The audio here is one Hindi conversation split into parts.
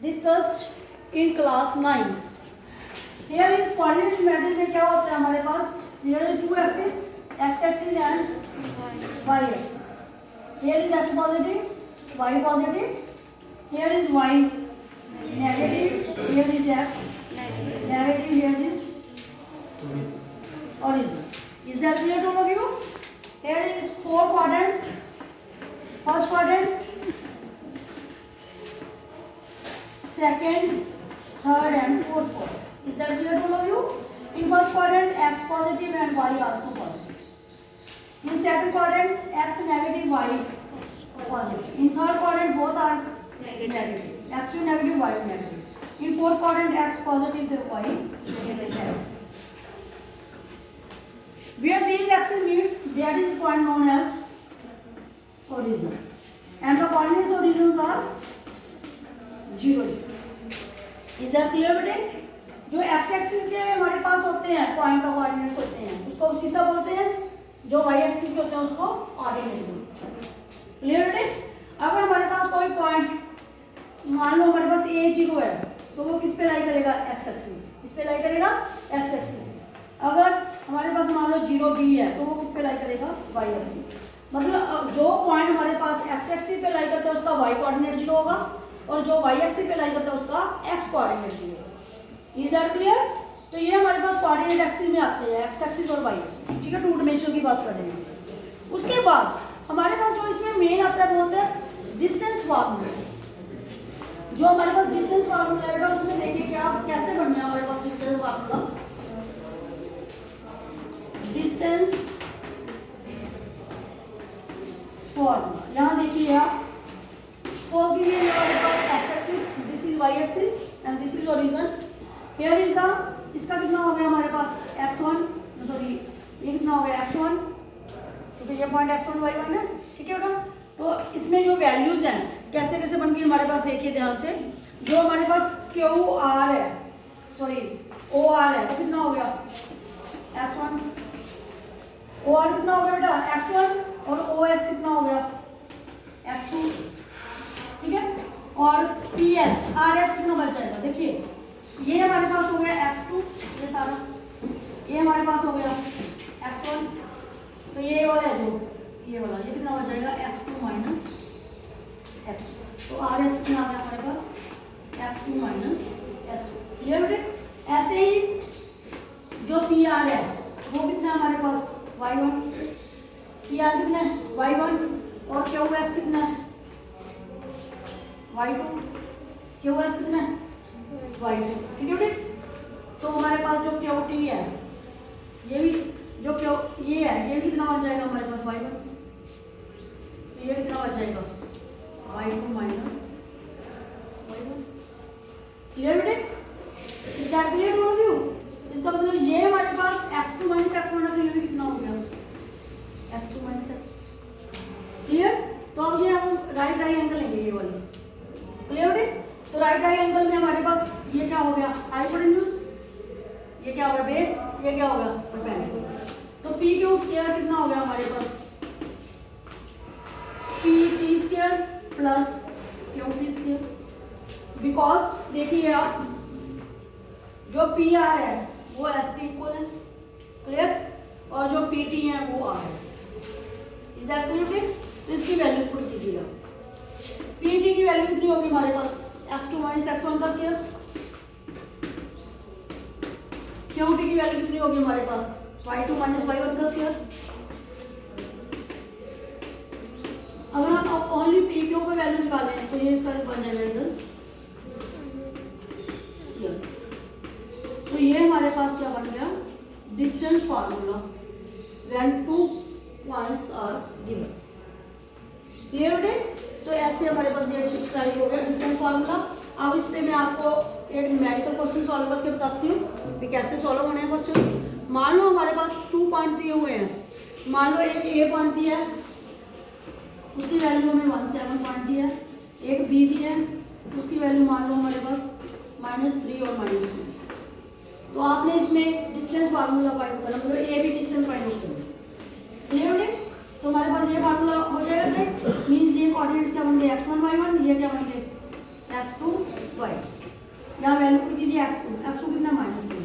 discussed in class 9. Here is coordinate geometry में क्या होता है हमारे पास? Here is two axes, x axis and y axis. Here is x positive, y positive. Here is y negative. Here is x negative. Here is origin. Is that clear to all of you? Here is four quadrant. First quadrant, second, third and fourth quadrant. Is that clear to all of you? In first quadrant, x positive and y also positive. In second quadrant, x negative, y positive. In third quadrant, both are negative. X negative, y negative. In fourth quadrant, x positive, then y negative. Where these axes meets, that is the point known as origin. And the coordinates of origins are 0. Is that clear बेटे? जो x एक्सिस के हमारे पास होते हैं पॉइंट का कोऑर्डिनेट्स होते हैं उसको सीसा बोलते हैं, जो y एक्सिस के होते हैं उसको ऑर्डिनेट बोलते हैं. क्लियर बेटे? अगर हमारे पास कोई पॉइंट मान लो हमारे पास a0 है तो वो किस पे लाई करेगा? x axis. किस पे लाई करेगा? x axis. अगर हमारे पास मान लो 0b है तो वो किस पे लाई करेगा? y axis. मतलब जो पॉइंट हमारे पास x एक्सिस पे लाई करता है उसका y कोऑर्डिनेट 0 होगा और जो y एक्सिस पे लाई करता है उसका x कोऑर्डिनेट 0 होगा. Is that clear? तो ये हमारे पास कोऑर्डिनेट एक्सिस में आते हैं, x एक्सिस और y एक्सिस. ठीक है, टू डायमेंशन की बात कर रहे हैं. उसके बाद हमारे पास जो इसमें मेन आता है वो होता है डिस्टेंस फार्मूला. जो हमारे पास डिस्टेंस फार्मूला है उसमें देखिए क्या कैसे बनना है हमारे पास डिस्टेंस फार्मूला. डिस्टेंस फॉर्मूला यहाँ देखिए आप. सपोज कीजिए हमारे पास x axis, this is y axis and this is origin. Here is the, इसका कितना हो गया हमारे पास x1, सॉरी ये कितना हो गया x1, तो ये पॉइंट x1 y1 है. ठीक है बेटा? तो इसमें जो वैल्यूज हैं कैसे कैसे बन गई हमारे पास देखिए ध्यान से. जो हमारे पास QR है, सॉरी OR है, तो कितना हो गया x1. OR कितना हो गया बेटा? x1 और OS कितना हो गया? x2. ठीक है, और PS RS कितना बच जाएगा? देखिए ये हमारे पास हो गया x2, ये सारा ये हमारे पास हो गया x1, तो ये वाला है जो ये वाला, ये कितना बच जाएगा? x2 minus x1. तो RS कितना आ गया हमारे पास? x2 minus x1. क्लियर बेटे? ऐसे ही जो PR है वो कितना है हमारे पास? y1. PR कितना है? y1. और QS कितना है? y2. QS कितना है? y2. ठीक है बेटे? तो हमारे पास जो QT है ये भी जो ये है ये भी कितना बन जाएगा हमारे पास? y1. तो ये कितना बच जाएगा? y2 माइनस y1. क्लियर बेटे? Is that clear to view? इसका मतलब ये हमारे पास x2 माइनस x1 है तो ये भी कितना हो गया? x2 minus x. क्लियर? तो अब ये हम राइट ट्राइंगल लेंगे ये वाली. क्लियर बेटे? तो राइट ट्राइंगल में हमारे पास ये क्या हो गया? हाइपोटेन्यूज. ये क्या होगा? बेस. ये क्या होगा? परपेंडिकुलर. तो पी क्यू स्क्वायर कितना हो गया हमारे पास? P T square plus Q T square. Because देखिए आप जो पी आर है वो एस टी इक्वल है. क्लियर? और जो पी टी है वो R S. Is that clear? तो इसकी वैल्यू पुट कीजिएगा. पी टी की वैल्यू कितनी होगी हमारे पास? x2 माइनस x1 का स्क्वायर. QT की वैल्यू कितनी होगी हमारे पास? y2 माइनस y1 का स्क्वायर. अगर हम ओनली पी क्यू का वैल्यू निकालें तो ये इसका बन जाएगा इधर स्क्वायर. तो ये हमारे पास क्या बन गया? Distance formula when two points are given. Clear बेटे? तो ऐसे हमारे पास ये डिस्क्राइब हो गया डिस्टेंस फार्मूला. अब इस पे मैं आपको एक न्यूमेरिकल क्वेश्चन सॉल्व करके बताती हूँ कि कैसे सॉल्व होने हैं क्वेश्चन. मान लो हमारे पास 2 पॉइंट्स दिए हुए हैं. मान लो एक ए पॉइंट दिया है उसकी वैल्यू हमें 17 पॉइंट दिया है. एक बी दिया है उसकी वैल्यू मान लो हमारे पास -3 और -2. तो आपने इसमें डिस्टेंस फार्मूला फाइंड करना, मतलब ए भी डिस्टेंस फाइंड करना. क्लियर है? तो हमारे पास ये फार्मूला हो जाएगा. मीन्स ये कोऑर्डिनेट्स क्या बन गए? x1 y1. ये क्या बन गए? x2 x2y। यहाँ वैल्यू पुट कीजिए x2 कितना -3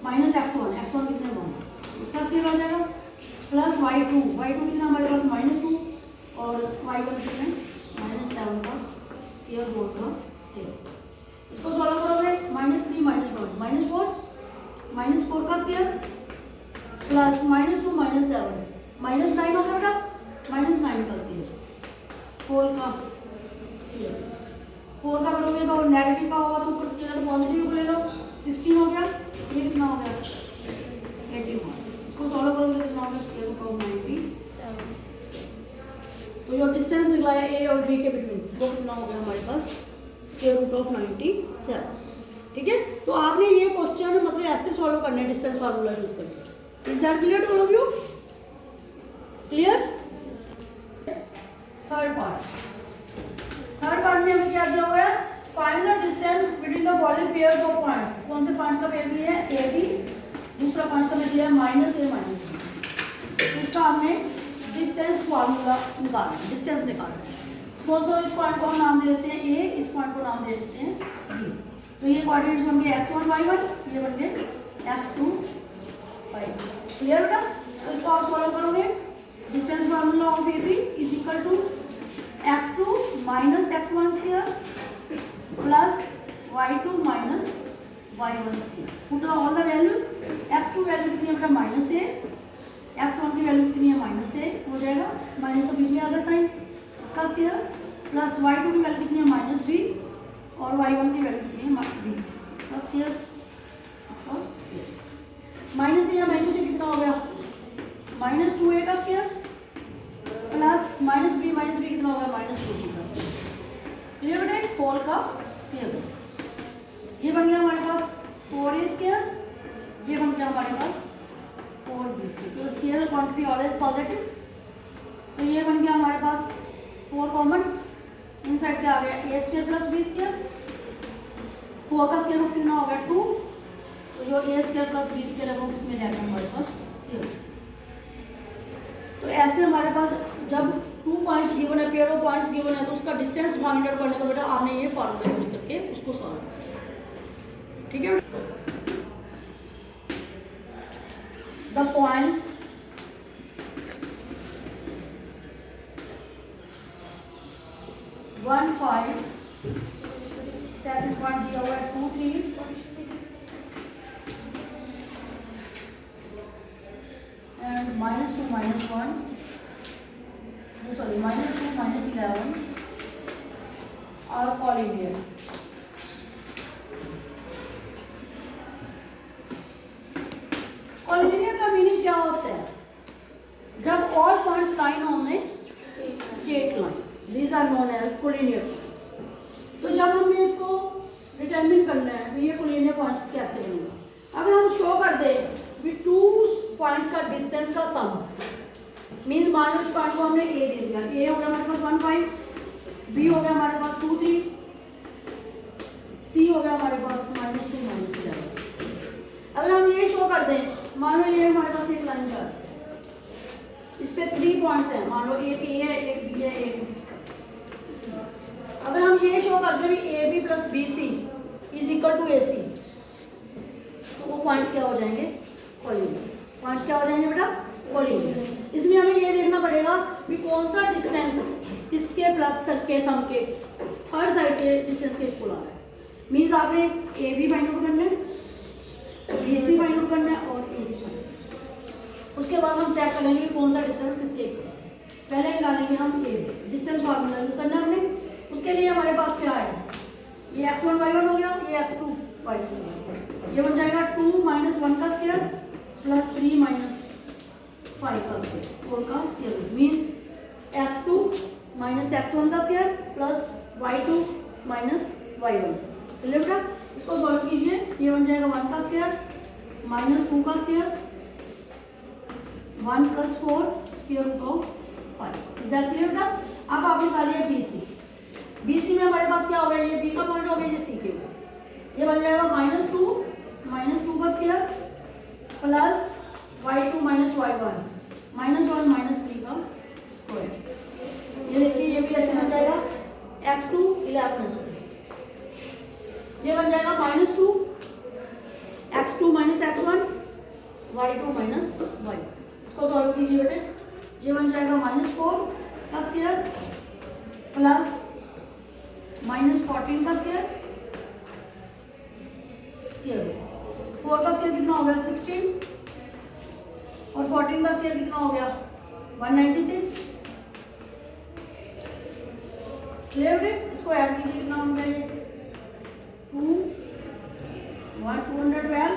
माइनस x1 कितने 1, इसका स्केयर हो जाएगा प्लस y2 कितना हमारे पास -2 और y1 कितने -7 का स्केयर 4 का स्केयर। इसको सॉल्व करोगे -3 -1 -4 का स्केयर प्लस -2 -7 -9 हो गया बेटा -9 का स्केयर 4 का स्केयर। 4 का करोगे तो नेगेटिव का होगा तो ऊपर स्केयर पॉजिटिव को ले लो 16 हो गया। ये कितना हो गया 81। इसको सॉल्व करोगे तो कितना हो गया स्केयर रूट ऑफ 97। तो जो डिस्टेंस निकला है ए और बी के बिटवीन वो कितना हो गया हमारे पास स्केयर रूट ऑफ 97। ठीक है, तो आपने ये क्वेश्चन मतलब ऐसे सॉल्व करना है डिस्टेंस फार्मूला यूज करके। Is that clear to all of you? Clear? Third part में हमें क्या दिया हुआ है, find the distance between the following pairs of points. कौन से पॉइंट्स का पेयर दिया है ए बी, दूसरा पॉइंट हमें दिया है -a -b। इसका हमने डिस्टेंस फार्मूला निकालना है, डिस्टेंस निकालना है। सपोज करो इस पॉइंट को हम नाम दे देते हैं ए, इस पॉइंट को नाम दे देते हैं बी। तो ये कोऑर्डिनेट्स बन गए x1 y1, ये बन गए x2 y2। क्लियर बेटा? तो इसको आप सॉल्व करोगे distance formula of A B is equal to x2 - x1 square plus y2 - y1 square. Put all the values. x2 value कितनी है बेटा -a, x1 की वैल्यू कितनी है -a हो जाएगा, माइनस तो बीच में आ गया साइन, इसका स्क्वायर प्लस y2 की वैल्यू कितनी है -b और y1 की वैल्यू कितनी है -b, इसका स्क्वायर इसका स्क्वायर। माइनस या माइनस से कितना हो गया -2a का स्क्वायर प्लस -b कितना होगा -2b का स्क्वायर। क्लियर बेटा? 4 का स्क्वायर। ये बन गया हमारे पास 4a स्क्वायर, ये बन गया हमारे पास 4b स्क्वायर। तो स्क्वायर क्वांटिटी ऑलवेज पॉजिटिव, तो ये बन गया हमारे पास 4 कॉमन, इनसाइड क्या आ गया a square plus b square. 4 का स्क्वायर रूट कितना हो गया 2, तो जो a square plus b square है वो किसमें जाएगा हमारे पास स्क्वायर। तो ऐसे हमारे पास जब 2 पॉइंट्स गिवन है, पेयर ऑफ पॉइंट्स गिवन है, तो उसका डिस्टेंस फाइंड आउट करने का बेटा आपने ये फार्मूला यूज करके उसको सॉल्व करना। ठीक है, the points one 5 second point दिया हुआ है 2 3 and -2 -1, sorry -2 -11 are collinear। collinear का मीनिंग क्या होता है? जब all points line on a straight line, these are known as collinear points। तो जब हमें इसको डिटरमिन करना है कि ये collinear points कैसे बनेगा, अगर हम शो कर दें कि 2 पॉइंट्स का डिस्टेंस का सम, मीन्स मान लो इस पॉइंट को हमने ए दे दिया, ए हो गया हमारे पास 1 5, बी हो गया हमारे पास 2 3, सी हो गया हमारे पास -2 -11। अगर हम ये शो कर दें, मान लो ये हमारे पास एक लाइन जा रही है, इस पे 3 पॉइंट्स हैं, मान लो एक ए है, एक बी है, एक सी। अगर हम ये शो कर दें A B plus B C is equal to A C, तो वो पॉइंट्स क्या हो जाएंगे कॉलिनियर। पॉइंट्स क्या हो जाएंगे बेटा कॉलिनियर। इसमें हमें ये देखना पड़ेगा कि कौन सा डिस्टेंस इसके प्लस करके सम के थर्ड साइड के डिस्टेंस के इक्वल आ रहा है। मीन्स आपने ए बी फाइंड आउट करना है, बी सी फाइंड आउट करना है और ए सी। उसके बाद हम चेक करेंगे कौन सा डिस्टेंस किसके इक्वल है। पहले निकालेंगे हम A B, distance formula use करना है हमने। उसके लिए हमारे पास क्या है, ये x1 y1 हो गया, ये x2 y2 हो गया। ये बन जाएगा 2 - 1 का स्क्वायर प्लस 3 - 5 का स्क्वायर, 4 का स्क्वायर मीन्स x2 - x1 का स्क्वायर प्लस y2 - y1 का स्क्वायर। बेटा इसको सॉल्व कीजिए, ये बन जाएगा 1 का स्क्वायर -2 का square 1 + 4 square root of 5। Is that clear बेटा? अब आप निकालिए BC। BC में हमारे पास क्या हो गया, ये B का पॉइंट हो गया, ये C के हो, ये बन जाएगा -2 का स्क्वायर प्लस y2 - y1 -1 - 3 का स्क्वायर। ये देखिए ये भी ऐसे हो जाएगा x2 11 है, ये बन जाएगा -2 x2 minus x1 y2 minus y। इसको सॉल्व कीजिए बेटे। ये बन जाएगा -4 का स्क्वायर प्लस -14 का स्क्वायर 4 का स्क्वायर कितना हो गया 16 और 14 का स्क्वायर कितना हो गया 196। क्लियर बेटे? इसको ऐड कीजिए कितना हो गया ये 212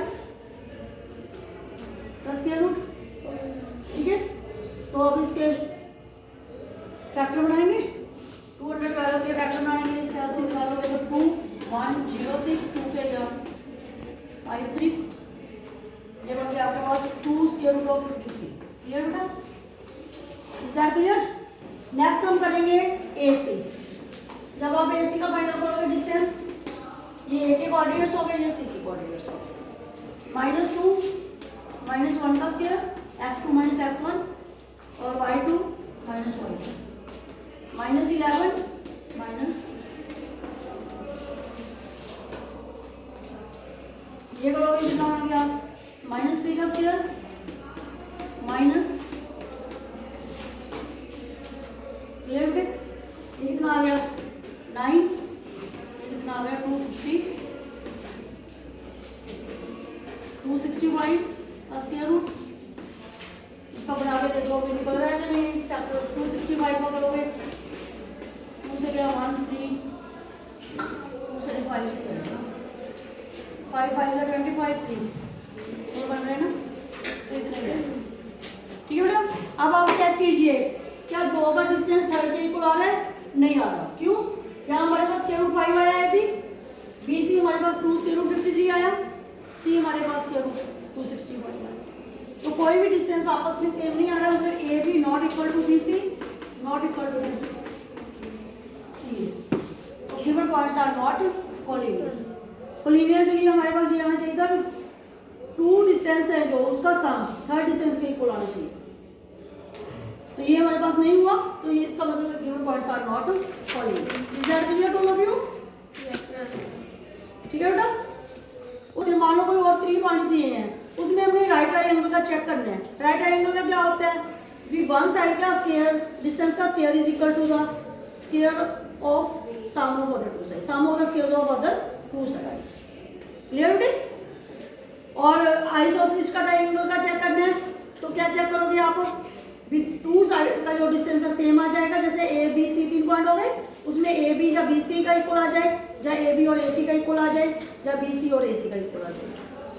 का स्क्वायर रूट। ठीक है, तो अब इसके फैक्टर बनाएंगे। 212 के फैक्टर बनाने के लिए इसके से निकालोगे तो 2 1 0 6 2 के क्या 5 3। ये बन गया आपके पास 2 स्क्वायर रूट ऑफ 53। क्लियर बेटा? Is that clear? नेक्स्ट हम करेंगे AC। जब आप AC का फाइंड आउट करोगे डिस्टेंस, ये A के कोऑर्डिनेट्स हो गए, ये C के कोऑर्डिनेट्स हो गए। -2 -1 का स्क्वायर x2 माइनस x1 और y2 माइनस y2 -11 माइनस ये करोगे कितना हो गया -3 का स्क्वायर माइनस ये कितना आ गया 9, ये कितना आ गया 265 का स्क्वायर रूट। इसका बना के देखो अभी निकल रहा है कि नहीं। फैक्टर 265 का करोगे 2 से क्या 1 3 2 से 5 से क्या 5 5 का 25 3 ये बन रहे हैं ना। तो इतने ठीक है बेटा। अब आप चेक कीजिए क्या 2 का डिस्टेंस 3 के इक्वल आ रहा है? नहीं आ रहा। क्यों? यहाँ हमारे पास स्क्वायर रूट 5 आया है अभी, BC हमारे पास 2 स्क्वायर रूट 53 आया, C हमारे पास स्क्वायर रूट 265 आया। तो कोई भी डिस्टेंस आपस में सेम नहीं आ रहा है। उसमें AB not equal to BC not equal to C। तो given points are not collinear. Collinear के लिए हमारे पास ये आना चाहिए था 2 डिस्टेंस है जो उसका सम 3rd डिस्टेंस के इक्वल आना चाहिए। तो ये हमारे पास नहीं हुआ, तो ये इसका मतलब given points are not collinear. Is that clear to all of you? ठीक है बेटा। उधर मान लो कोई और 3 पॉइंट्स दिए हैं, उसमें हमने राइट ट्रायंगल का चेक करना है। राइट ट्रायंगल का क्या होता है? वी वन साइड का स्क्वायर डिस्टेंस का square is equal to the square of sum of other 2 side, sum of the square of other 2 sides. Clear बेटे? और आइसोसेलेस का ट्रायंगल का चेक करना है तो क्या चेक करोगे आप? 2 साइड का जो डिस्टेंस है सेम आ जाएगा। जैसे ABC 3 पॉइंट हो गए, उसमें AB या BC का इक्वल आ जाए, या AB और AC का इक्वल आ जाए, या BC और AC का इक्वल आ जाए।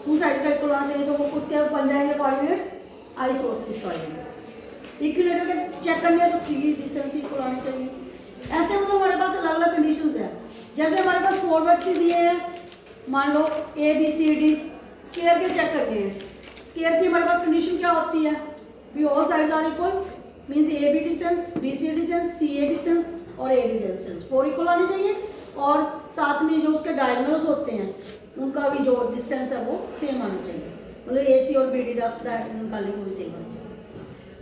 2 साइड का इक्वल आना चाहिए तो वो उसके बन जाएंगे कोऑर्डिनेट्स आइसोसेलेस ट्रायंगल। इक्विलेटरल के चेक करने हैं तो 3 डिस्टेंस इक्वल आने चाहिए। ऐसे मतलब हमारे पास अलग अलग कंडीशंस हैं। जैसे हमारे पास फॉरवर्ड्स ही दिए हैं, मान लो ABCD, स्क्वायर के चेक करने हैं। स्क्वायर की हमारे पास कंडीशन क्या होती है? भी all sides are equal, means AB distance, BC distance, CA distance और AD डिस्टेंस 4 इक्वल आने चाहिए। और साथ में जो उसके डायगोनल्स होते हैं उनका भी जो डिस्टेंस है वो सेम आना चाहिए। मतलब AC और BD निकालेंगे वो भी सेम आना चाहिए।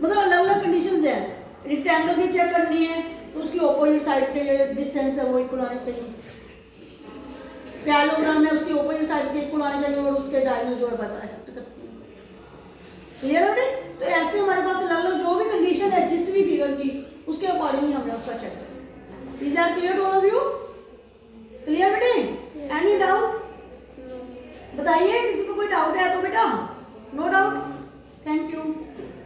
मतलब अलग अलग कंडीशंस हैं। रेक्टेंगल की चेक करनी है तो उसकी ऑपोजिट साइड्स के जो डिस्टेंस है वो इक्वल आने चाहिए। पैरेललोग्राम है उसकी ऑपोजिट साइड्स के इक्वल आने चाहिए और उसके डायगोनल जो है बता सकते हैं। क्लियर है? तो ऐसे हमारे पास अलग अलग जो भी कंडीशन है जिस भी फिगर की उसके अकॉर्डिंगली हमने उसका चेक करना। Is that clear to all of you? Clear बेटे? एनी डाउट बताइए, किसी को कोई डाउट है तो बेटा।